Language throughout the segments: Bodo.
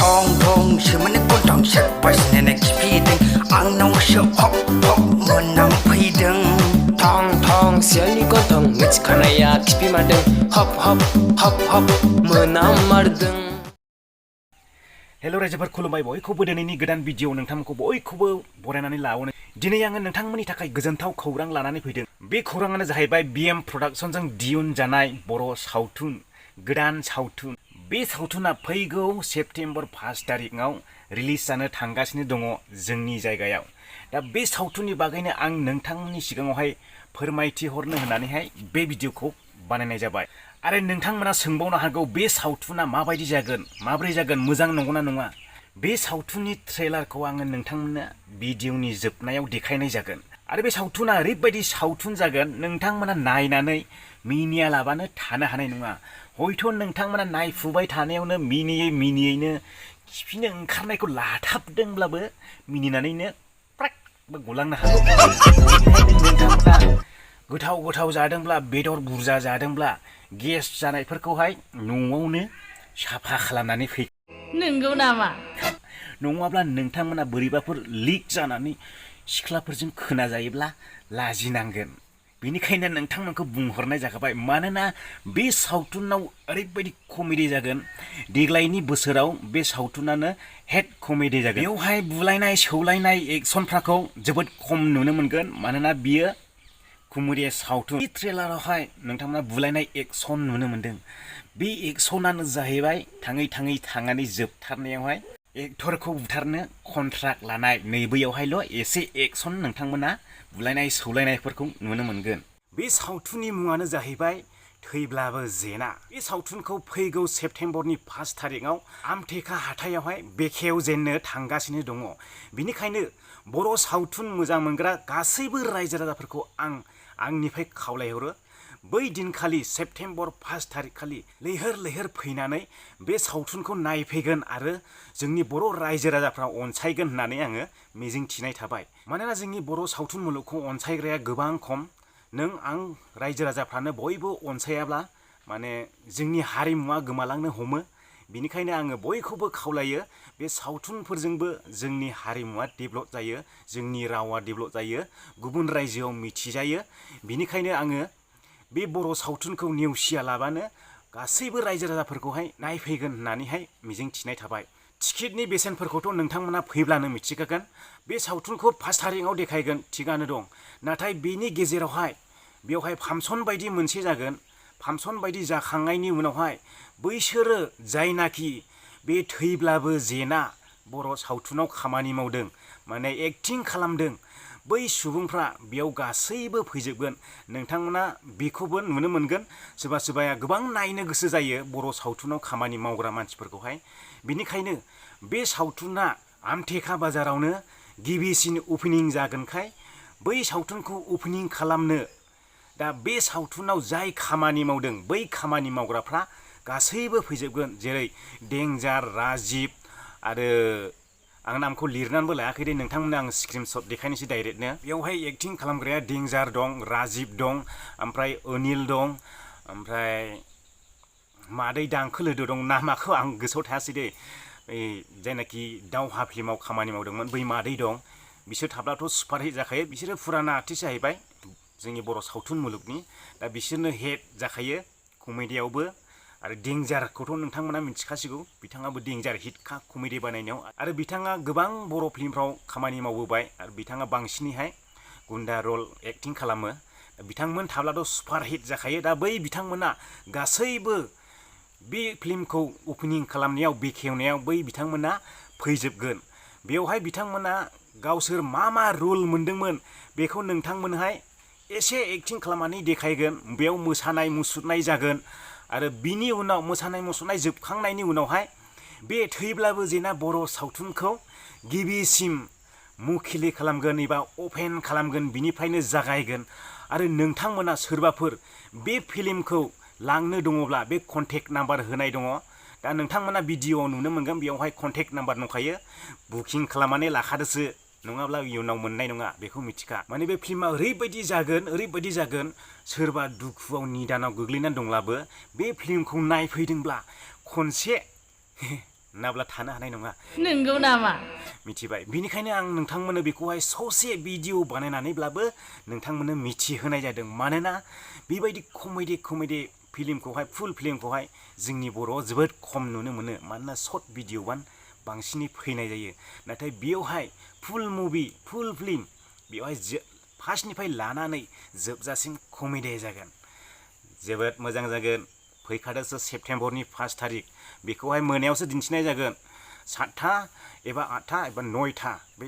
Thong thong shimane ko dong shat pas nenek speeding ang nong sho hop hop menang pideng Thong thong siali ko thong ngich khanaya tipi madeng hop hop hop hop menam mardeng. Hello रायजोफोर खुलुमबाय बयखौबो दिनैनि गोदान भिडिअ नोंथांमोनखौ बयखौबो बरायनानै लाबोनो दिनै आङो नोंथांमोननि थाखाय गोजोनथाव खौरां लानानै फैदों। बे खौराङानो जाहैबाय BM प्रडाक्शनजों दिहुनजानाय बर' सावथुन गोदान सावथुन। बे सावथुना फैगौ सेप्तेम्बर 1 तारिखआव रिलिज जानो थांगासिनो दङ जोंनि जायगायाव। दा बे सावथुननि बागैनो आं नोंथांमोननि सिगाङावहाय फोरमायथि हरनो होननानैहाय बे भिडिअखौ बानायनाय जाबाय। आरो नोंथांमोना सोंबावनो हागौ बे सावथुना माबायदि जागोन माब्रै जागोन मोजां नंगौना नङा। बे सावथुननि ट्रेलारखौ आङो नोंथांमोननो भिडिअनि जोबनायाव देखायनाय जागोन। आरो बे सावथुना ओरैबायदि सावथुन जागोन नोंथांमोना नायनानै मिनियालाबानो थानो हानाय नङा। हयथ' नोंथांमोना नायफुबाय थानायावनो मिनियैनो खिफिनो ओंखारनायखौ लाथाबदोंब्लाबो मिनिनानैनो प्राकबो गलांनो हागौ। नोंथांमोना गोथाव जादोंब्ला बेदर बुरजा जादोंब्ला गेस जानायफोरखौहाय न'आवनो साफा खालामनानै फै। नंगौ नामा? नङाब्ला नोंथांमोना बोरैबाफोर लिक जानानै सिख्लाफोरजों खोनाजायोब्ला लाजिनांगोन। बेनिखायनो नोंथांमोनखौ बुंहरनाय जाखाबाय। मानोना बे सावथुनाव ओरैबायदि कमेडि जागोन देग्लायनि बोसोराव बे सावथुनानो हेड कमेडि जागोन। बेवहाय बुलायनाय सौलायनाय एक्सनफोरखौ जोबोद खम नुनो मोनगोन। मानोना बियो कमेडि सावथुन। बे ट्रेलारावहाय नोंथांमोना बुलायनाय एक्सन नुनो मोनदों। बे एक्सनानो जाहैबाय थाङै जोबथारनायावहाय एक्टरखौ बुथारनो कन्ट्राक्ट लानाय। नै बैयावहायल' एसे एक्सन नोंथांमोना बुलायनाय सौलायनायफोरखौ नुनो मोनगोन। बे सावथुननि मुङानो जाहैबाय थैब्लाबो जेना। बे सावथुनखौ फैगौ सेप्तेम्बरनि 1 तारिखआव आमटेका हाथायावहाय बेखेवजेननो थांगासिनो दङ। बिनिखायनो बर' सावथुन मोजां मोनग्रा गासैबो रायजो राजाफोरखौ आंनिफ्राय खावलायहरो बै दिनखालि सेप्तेम्बर 1 तारिख खालि लैहोर फैनानै बे सावथुनखौ नायफैगोन आरो जोंनि बर' रायजो राजाफ्रा अनसायगोन होननानै आङो मिजिं थिनाय थाबाय। मानोना जोंनि बर' सावथुन मुलुगखौ अनसायग्राया गोबां खम। नों आं रायजो राजाफ्रानो बयबो अनसायाब्ला माने जोंनि हारिमुवा गोमालांनो हमो। बिनिखायनो आङो बयखौबो खावलायो बे सावथुनफोरजोंबो जोंनि हारिमुवा डेभेलप जायो, जोंनि रावा डेभेलप जायो, गुबुन रायजोआव मिथिजायो। बिनिखायनो आङो बे बर' सावथुनखौ नेवसियालाबानो गासैबो रायजो राजाफोरखौहाय नायफैगोन होननानैहाय मिजिं थिनाय थाबाय। टिकेटनि बेसेनफोरखौथ' नोंथांमोना फैब्लानो मिथिखागोन। बे सावथुनखौ 1 तारिखआव देखायगोन थिगानो दं। नाथाय बेनि गेजेरावहाय बेवहाय फांसन बायदि मोनसे जागोन। फांसन बायदि जाखांनायनि उनावहाय बैसोरो जायनाखि बे थैब्लाबो जेना बर' सावथुनाव खामानि मावदों माने एक्टिं खालामदों बै सुबुंफ्रा बेयाव गासैबो फैजोबगोन। नोंथांमोना बेखौबो नुनो मोनगोन। सोरबाया गोबां नायनो गोसो जायो बर' सावथुनाव खामानि मावग्रा मानसिफोरखौहाय। बिनिखायनो बे सावथुना आमटेका बाजारावनो गिबिसिन अपेनिं जागोनखाय बै सावथुनखौ अपेनिं खालामनो दा बे सावथुनाव जाय खामानि मावदों बै खामानि मावग्राफ्रा गासैबो फैजोबगोन। जेरै देंजार, राजिब आरो आं नामखौ लिरनानैबो लायाखै दे नोंथांमोननो आं स्क्रिनशट देखायनोसै डाइरेक्टनो। बेवहाय एक्टिं खालामग्राया देंजार दं, राजिब दं, ओमफ्राय अनिल दं, ओमफ्राय मादै दांखोलोदो दं। नामाखौ आं गोसोआव थायासै दे। जायनाखि दावहा फिल्माव खामानि मावदोंमोन बै मादै दं। बिसोर थाब्लाथ' सुपारहिट जाखायो। बिसोरो फुराना आर्टिस्ट जाहैबाय जोंनि बर' सावथुन मुलुगनि। दा बिसोरनो हेड जाखायो कमेडियावबो। आरो देंजारखौथ' नोंथांमोना मिथिखासिगौ। बिथाङाबो देंजार हिटखा कमेडि बानायनायाव। आरो बिथाङा गोबां बर' फिल्मफ्राव खामानि मावबोबाय आरो बिथाङा बांसिनैहाय गुन्दा रल एक्टिं खालामो। बिथांमोन थाब्लाथ' सुपारहिट जाखायो। दा बै बिथांमोना गासैबो बे फिल्मखौ अपेनिं खालामनायाव बेखेवनायाव बै बिथांमोना फैजोबगोन। बेवहाय बिथांमोना गावसोर मा रल मोनदोंमोन बेखौ नोंथांमोनहाय एसे एक्टिं खालामनानै देखायगोन। बेयाव मोसानाय मुसुरनाय जागोन। आरो बिनि उनाव मोसानाय मुसुरनाय जोबखांनायनि उनावहाय बे थैब्लाबो जेना बर' सावथुनखौ गिबिसिम मुखिलि खालामगोन एबा अपेन खालामगोन। बिनिफ्रायनो जागायगोन। आरो नोंथांमोना सोरबाफोर बे फिल्मखौ लांनो दङब्ला बे कन्टेक्ट नाम्बार होनाय दङ। दा नोंथांमोना भिडिअआव नुनो मोनगोन बेयावहाय कन्टेक्ट नाम्बार दंखायो। बुकिं खालामनानै लाखादोसो नङाब्ला इयुनाव मोननाय नङा बेखौ मिथिखा। माने बे फिल्मा ओरैबायदि जागोन सोरबा दुखुआव निदानाव गोग्लैनानै दंब्लाबो बे फिल्मखौ नायफैदोंब्ला खनसे नाब्ला थानो हानाय नङा नंगौ नामा मिथिबाय बिनिखायनो आं नोंथांमोननो बेखौहाय ससे भिडिअ बानायनानैब्लाबो नोंथांमोननो मिथिहोनाय जादों मानोना बेबायदि कमेडि फिल्मखौहाय फुल फिल्मखौहाय जोंनि बर'आव जोबोद खम नुनो मोनो मानोना सर्ट भिडिअ बांसिनै फैनाय जायो नाथाय बेयावहाय फुल मुभि फुल फिल्म बेवहाय फार्स्टनिफ्राय लानानै जोबजासिम कमेडि जागोन जोबोद मोजां जागोन फैखादोसो सेप्तेम्बरनि 1 थारिख बेखौहाय मोनायावसो दिन्थिनाय जागोन 7था एबा 8था एबा 9था बे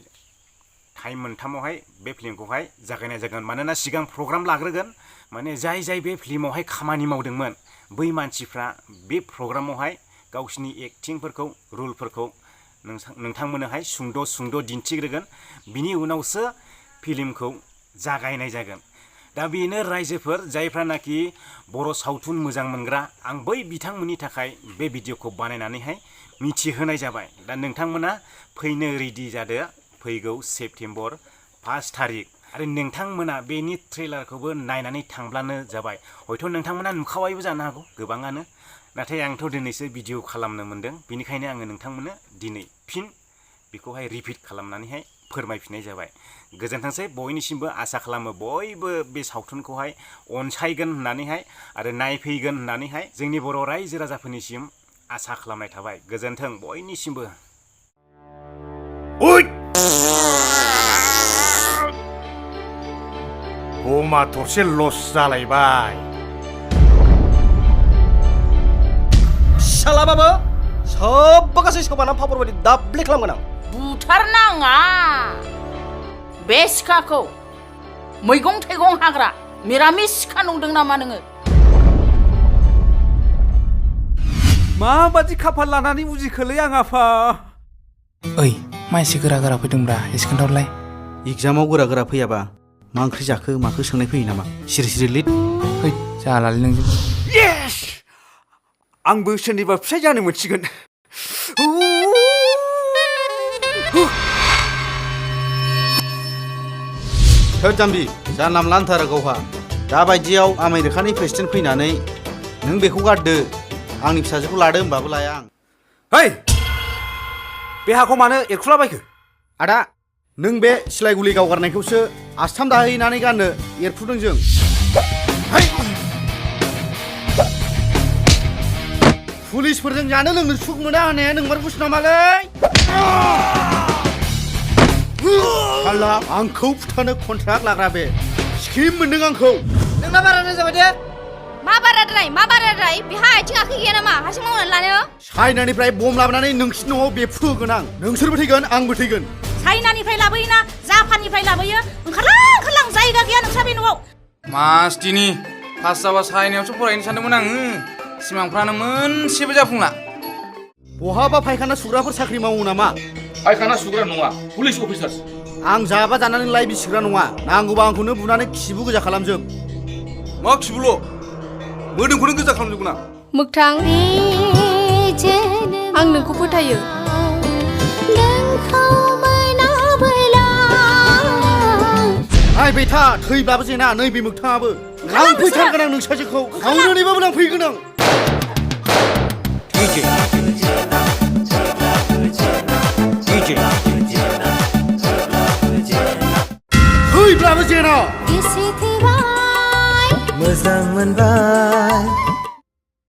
टाइम मोनथामावहाय बे फिल्मखौहाय जागायनाय जागोन मानोना सिगां प्रग्राम लाग्रोगोन माने जाय बे फिल्मावहाय खामानि मावदोंमोन बै मानसिफ्रा बे प्रग्रामावहाय गावसिनि एक्टिंफोरखौ रुलफोरखौ नोंथांमोननोहाय सुंद' दिन्थिग्रोगोन बिनि उनावसो फिल्मखौ जागायनाय जागोन दा बेनो रायजोफोर जायफ्रानाखि बर' सावथुन मोजां मोनग्रा आं बै बिथांमोननि थाखाय बे भिडिअखौ बानायनानैहाय मिथिहोनाय जाबाय दा नोंथांमोना फैनो रेडि जादो फैगौ सेप्तेम्बर 1 थारिख आरो नोंथांमोना बेनि ट्रेलारखौबो नायनानै थांब्लानो जाबाय हयथ' नोंथांमोना नुखाबायबो जानो हागौ गोबाङानो नाथाय आंथ' दिनैसो भिडिअ खालामनो मोनदों बिनिखायनो आङो नोंथांमोननो दिनै फिन बेखौहाय रिपिट खालामनानैहाय फोरमायफिननाय जाबाय गोजोनथोंसै बयनिसिमबो आसा खालामो बयबो बे सावथुनखौहाय अनसायगोन होननानैहाय आरो नायफैगोन होननानैहाय जोंनि बर' रायजो राजाफोरनिसिम आसा खालामनाय थाबाय गोजोनथों बयनिसिमबो बमा थरसे लस जालायबाय फिसालाबाबो सोबबा गासै सोबाना पापर बायदि दाब्ले खालामगोन आं बुथारनाङा बे सिखाखौ मैगं थाइगं हाग्रा मिरामिस सिखा नंदों नामा नोङो माबादि खाफाल लानानै उजिखोलै आं आफा ओइ मानसि गोरा फैदोंब्रा एसे खोन्थाहरलाय एगजामाव गोरा फैयाबा मा ओंख्रि जाखो माखो सोंनाय फैयो नामा सिरि लिद फै जालालै नोंजों येस आंबो सोरनिबा फिसाय जानो मोनसिगोन थोद जाम्बि जानला मोनला होनथारो गावहा दाबायदियाव आमेरिकानि प्रेसिडेन्ट फैनानै नों बेखौ गारदो आंनि फिसाजोखौ लादो होनबाबो लाया आं है बे हाखौ मानो एरखुलाबायखो आदा नों बे सिलाय गुलि गावगारनायखौसो आस्थाम दाहैनानै गाननो एरफुदों जों पुलिसफोरजों जानो लोंनो सुख मोना होननाया नोंमारगौसो नामालै खाला आंखौ फुथानो कन्ट्राक्ट लाग्रा बे स्किम मोनदों आंखौ नोंना बाराद्राय जाबाय दे मा बाराद्राय बेहा आथिं आखाइ गैया नामा हारसिं मावनानै लानो चाइनानिफ्राय बम लाबोनानै नोंसिनि न'आव बेफ्रुहोगोन आं नोंसोरबो थैगोन आंबो थैगोन चाइनानिफ्राय लाबोयोना जापाननिफ्राय लाबोयो ओंखारलां जायगा गैया नोंसा बे न'आव मास्टिनि पास जाबा चाइनायावसो फरायनो सानदोंमोन आङो सिमांफ्रानो मोनसेबो जाफुंला बहाबा फायखाना सुग्राफोर साख्रि मावो नामा फायखाना सुग्रा नङा पुलिस अफिसार आं जाबा जानानै लाइ बिसिग्रा नङा नांगौबा आंखौनो बुनानै खिबु गोजा खालामजोब मा खिबुल' मोदोमखौनो गोजा खालामजोबगोन आं मोगथां आं नोंखौ फोथायो नायबाय था थैब्लाबो जेना नैबे मोगथाङाबो लांफैथारगोन आं नोंसाजोखौ गावनानैबाबो लांफैगोन आं थैब्लाबो जेना मोजां मोनबाय